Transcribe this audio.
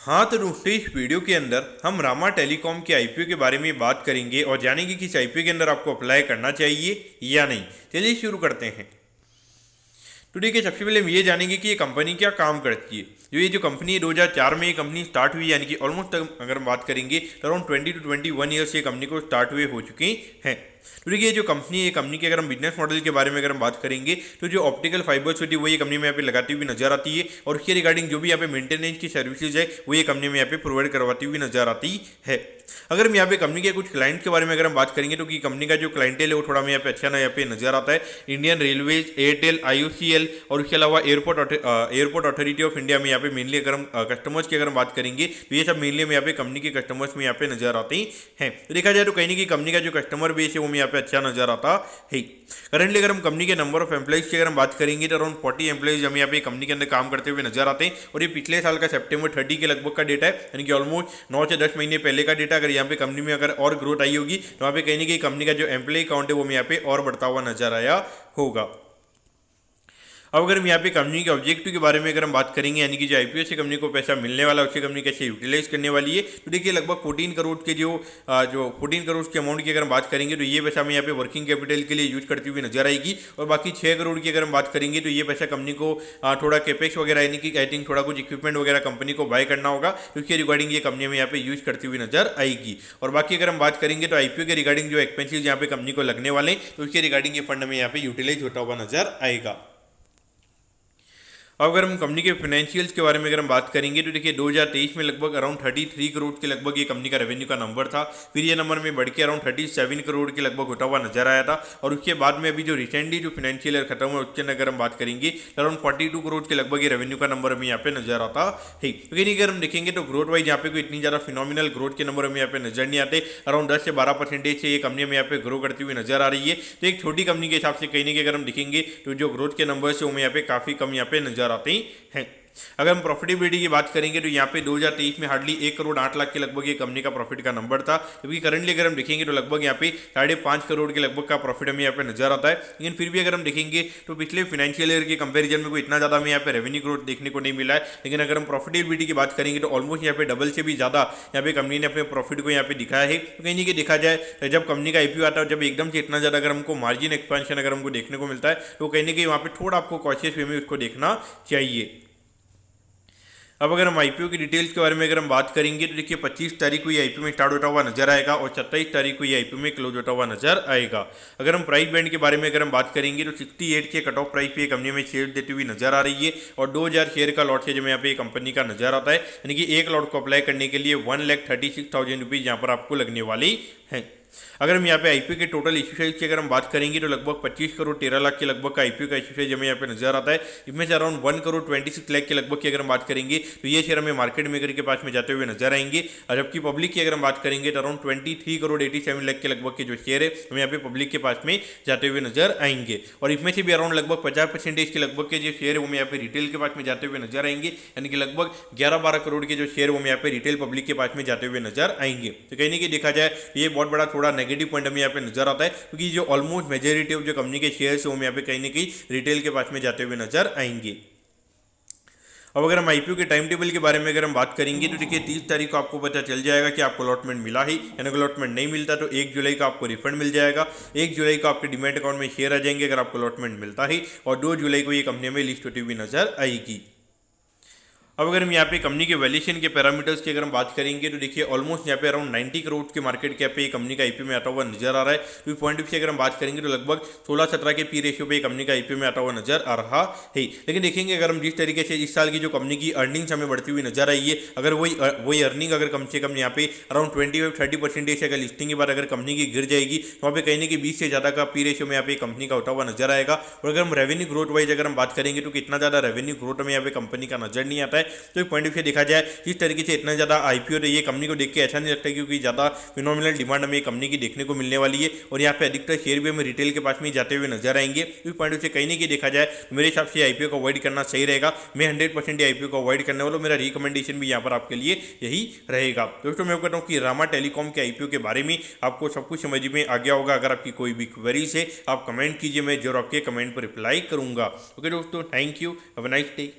हाँ तो दोस्तों, इस वीडियो के अंदर हम रामा टेलीकॉम के आईपीओ के बारे में बात करेंगे और जानेंगे कि इस आईपीओ के अंदर आपको अप्लाई करना चाहिए या नहीं। चलिए शुरू करते हैं। तो देखिए, सबसे पहले हम ये जानेंगे कि ये कंपनी क्या काम करती है। ये जो कंपनी है 2004 में ये कंपनी स्टार्ट हुई, यानी कि ऑलमोस्ट अगर हम बात करेंगे तो अराउंड 20 to 21 ईयर्स ये कंपनी को स्टार्ट हुए हो चुके हैं। तो देखिए, ये जो कंपनी है, ये कंपनी के अगर हम बिजनेस मॉडल के बारे में अगर हम बात करेंगे तो जो ऑप्टिकल फाइबर्स होती है वो ये कंपनी में यहाँ पे लगाती हुई नजर आती है, और उसके रिगार्डिंग जो भी यहाँ पे मेंटेनेंस की सर्विसेज है वो ये कंपनी में यहाँ पे प्रोवाइड करवाती हुई नजर आती है। अगर हम यहाँ पे कंपनी के कुछ क्लाइंट के बारे में अगर हम बात करेंगे तो कि कंपनी का जो क्लाइंटेल है वो थोड़ा हमें यहाँ पे अच्छा ना यहाँ पे नजर आता है। इंडियन रेलवेज, एयरटेल, आईओसीएल और उसके अलावा एयरपोर्ट अथॉरिटी ऑफ इंडिया में यहाँ पे मेनली अगर हम कस्टमर्स की अगर हम बात करेंगे तो ये सब मेनली में यहाँ पे कंपनी के कस्टमर्स में यहाँ पे नजर आते हैं। तो देखा जाए तो कहीं ना कहीं कंपनी का जो कस्टमर बेस है वो यहाँ पे अच्छा नजर आता है। करंटली अगर हम कंपनी के नंबर ऑफ एम्प्लॉइज की अगर हम बात करेंगे तो अराउंड 40 एम्प्लॉइज हमें यहाँ पे कंपनी के अंदर काम करते हुए नजर आते हैं, और ये पिछले साल का सितंबर 30 के लगभग का डेटा है, यानी कि ऑलमोस्ट 9 से 10 महीने पहले का डेटा। अगर यहाँ पे कंपनी में अगर और ग्रोथ आई होगी तो वहाँ पे कहीं ना कहीं कंपनी का जो एम्प्लॉय काउंट है वो यहाँ पे और बढ़ता हुआ नजर आया होगा। अब अगर हम यहाँ पे कंपनी के ऑब्जेक्टिव के बारे में अगर हम बात करेंगे, यानी कि जो आईपीओ से कंपनी को पैसा मिलने वाला है उससे कंपनी कैसे यूटिलाइज करने वाली है, तो देखिए लगभग 14 करोड़ के जो 14 करोड़ के अमाउंट की अगर हम बात करेंगे तो ये पैसा हमें यहाँ पे वर्किंग कैपिटल के लिए यूज करती हुई नजर आएगी, और बाकी 6 करोड़ की अगर हम बात करेंगे तो ये पैसा कंपनी को थोड़ा कैपेक्स वगैरह, यानी कि आई थिंक थोड़ा कुछ इक्विपमेंट वगैरह कंपनी को बाय करना होगा, तो उसके रिगार्डिंग ये कंपनी में यहाँ पे यूज करती हुई नजर आएगी। और बाकी अगर हम बात करेंगे तो आईपीओ के रिगार्डिंग जो एक्सपेंसिस यहाँ पे कंपनी को लगने वाले तो उसके रिगार्डिंग ये फंड में यहाँ पे यूटिलाइज होता हुआ नजर आएगा। अब अगर हम कंपनी के फाइनेंशियल्स के बारे में अगर हम बात करेंगे तो देखिए 2023 में लगभग अराउंड 33 करोड़ के लगभग ये कंपनी का रेवेन्यू का नंबर था, फिर ये नंबर में बढ़ के अराउंड 37 करोड़ के लगभग होता हुआ नजर आया था, और उसके बाद में अभी जो रिसेंटली जो फाइनेंशियल ईयर खत्म हुआ उसके अगर हम बात करेंगे तो अराउंड 42 करोड़ के लगभग ये रेवेन्यू का नंबर हमें यहाँ पे नजर आता है। लेकिन अगर हम देखेंगे तो ग्रोथ वाइज यहाँ पे कोई इतनी ज़्यादा फिनोमिनल ग्रोथ के नंबर हमें यहाँ पे नजर नहीं आते। अराउंड 10 से 12% से ये कंपनी हमें यहाँ पे ग्रो करती हुई नजर आ रही है, तो एक छोटी कंपनी के हिसाब से कहीं ना कहीं अगर हम देखेंगे तो जो ग्रोथ के नंबर है वो हमें यहाँ पे काफ़ी कम यहाँ पे नजर आते हैं। अगर हम प्रॉफिटेबिलिटी की बात करेंगे तो यहाँ पे 2023 में हार्डली 1 करोड़ 8 लाख के लगभग ये कंपनी का प्रॉफिट का नंबर था, जबकि करंटली अगर हम देखेंगे तो लगभग यहाँ पे 5.5 करोड़ के लगभग का प्रॉफिट हमें यहाँ पे नजर आता है। लेकिन फिर भी अगर हम देखेंगे तो पिछले फाइनेंशियल ईयर के कंपेरिजन में कोई इतना ज़्यादा हमें यहाँ पे रेवेन्यू ग्रोथ देखने को नहीं मिला है। लेकिन अगर हम प्रॉफिटेबिलिटी की बात करेंगे तो ऑलमोस्ट यहाँ पे डबल से भी ज़्यादा यहाँ पे कंपनी ने अपने प्रॉफिट को यहाँ पे दिखाया है। तो कहीं नहीं कि देखा जाए तो जब कंपनी का आईपीओ आता है, जब एकदम से इतना ज़्यादा अगर हमको मार्जिन एक्सपेंशन अगर हमको देखने को मिलता है तो कहीं ना कहीं वहाँ पे थोड़ा आपको कॉशियस वे में उसको देखना चाहिए। अब अगर हम आईपीओ की डिटेल्स के बारे में अगर हम बात करेंगे तो देखिए 25 तारीख को ये आईपीओ में स्टार्ट होता हुआ नजर आएगा और 27 तारीख को ये आईपीओ में क्लोज होता हुआ नजर आएगा। अगर हम प्राइस बैंड के बारे में अगर हम बात करेंगे तो 68 के कट ऑफ प्राइस पे कंपनी में शेयर देती हुई नजर आ रही है, और 2000 शेयर का लॉट है जो यहाँ पे कंपनी का नजर आता है, यानी कि एक लॉट को अप्लाई करने के लिए 1,36,000 रुपीज़ यहाँ पर आपको लगने वाली है। अगर हम यहाँ पे आईपीओ के टोटल इश्यू साइज की अगर हम बात करेंगे तो लगभग 25 करोड़ 13 लाख के लगभग का आईपीओ का इश्यू साइज हमें यहाँ पे नजर आता है। इसमें से अराउंड 1 करोड़ 26 लाख के लगभग की अगर हम बात करेंगे तो ये शेयर हमें मार्केट मेकर के पास में जाते हुए नजर आएंगे, और जबकि पब्लिक की अगर हम बात करेंगे तो अराउंड 23 करोड़ 87 लाख के लगभग के जो शेयर है हमें यहाँ पे पब्लिक के पास में जाते हुए नजर आएंगे, और इसमें से भी अराउंड लगभग 50% के लगभग के जो शेयर है वो हमें यहाँ पे रिटेल के पास में जाते हुए नजर आएंगे, यानी कि लगभग 11-12 करोड़ के जो शेयर वो हमें यहाँ पे रिटेल पब्लिक के पास में जाते हुए नजर आएंगे। तो कहीं ना कहीं देखा जाए ये बहुत बड़ा थोड़ा नेगेटिव पॉइंट हमें यहाँ पे नजर आता है, क्योंकि जो ऑलमोस्ट मेजॉरिटी ऑफ जो कंपनी के शेयर्स है वो यहाँ पे कहीं ना कहीं रिटेल के पास में जाते हुए नजर आएंगे। अब अगर हम आईपीओ के टाइम टेबल के बारे में अगर हम बात करेंगे तो देखिए 30 तारीख को आपको पता चल जाएगा कि आपको अलॉटमेंट मिला ही, यानी अलॉटमेंट नहीं मिलता तो 1 जुलाई का आपको रिफंड मिल जाएगा। 1 जुलाई को आपके डिमेट अकाउंट में शेयर आ जाएंगे अगर आपको अलॉटमेंट मिलता ही, और 2 जुलाई को ये कंपनी में लिस्ट होती हुई नजर आएगी। अब अगर हम यहाँ पे कंपनी के वैल्यूएशन के पैरामीटर्स की अगर हम बात करेंगे तो देखिए ऑलमोस्ट यहाँ पे अराउंड 90 करोड़ के मार्केट कैप पे कंपनी का आईपीओ में आता हुआ नजर आ रहा है। तो पॉइंट ऑफ से अगर हम बात करेंगे तो लगभग 16-17 के पी रेशियो पे कंपनी का आईपीओ में आता हुआ नजर आ रहा है। लेकिन देखेंगे अगर हम जिस तरीके से इस साल की जो कंपनी की अर्निंग्स हमें बढ़ती हुई नजर आई है, अगर वही अर्निंग अगर कम से कम यहाँ पे अराउंड 25-30% से अगर लिस्टिंग के बाद अगर कंपनी की गिर जाएगी तो वहाँ पे कहीं ना कहीं 20 से ज़्यादा का पी रेशियो में यहाँ पे कंपनी का होता हुआ नजर आएगा। और अगर हम रेवेन्यू ग्रोथ वाइज अगर हम बात करेंगे तो कितना ज़्यादा रेवेन्यू ग्रोथ में यहाँ पे कंपनी का नजर नहीं आता है। तो पॉइंट ऑफ देखा जाए जिस तरीके से इतना ज़्यादा आईपीओ तो ये कंपनी को देख के ऐसा नहीं लगता, क्योंकि ज़्यादा फिनोमिनल डिमांड हमें कंपनी की देखने को मिलने वाली है, और यहाँ पे अधिकतर शेयर भी हमें रिटेल के पास में जाते हुए नजर आएंगे। इस पॉइंट से कहीं ना कहीं देखा जाए तो मेरे हिसाब से आईपीओ को अवॉइड करना सही रहेगा। मैं 100% आईपीओ को अवॉइड करने वाला हूँ, मेरा रिकमेंडेशन भी यहाँ पर आपके लिए यही रहेगा। दोस्तों मैं कहता हूँ कि रामा टेलीकॉम के आईपीओ के बारे में आपको सब कुछ समझ में आ गया होगा। अगर आपकी कोई भी क्वेरीज है आप कमेंट कीजिए, मैं जरूर आपके कमेंट पर रिप्लाई करूंगा। ओके दोस्तों, thank you, have a nice day.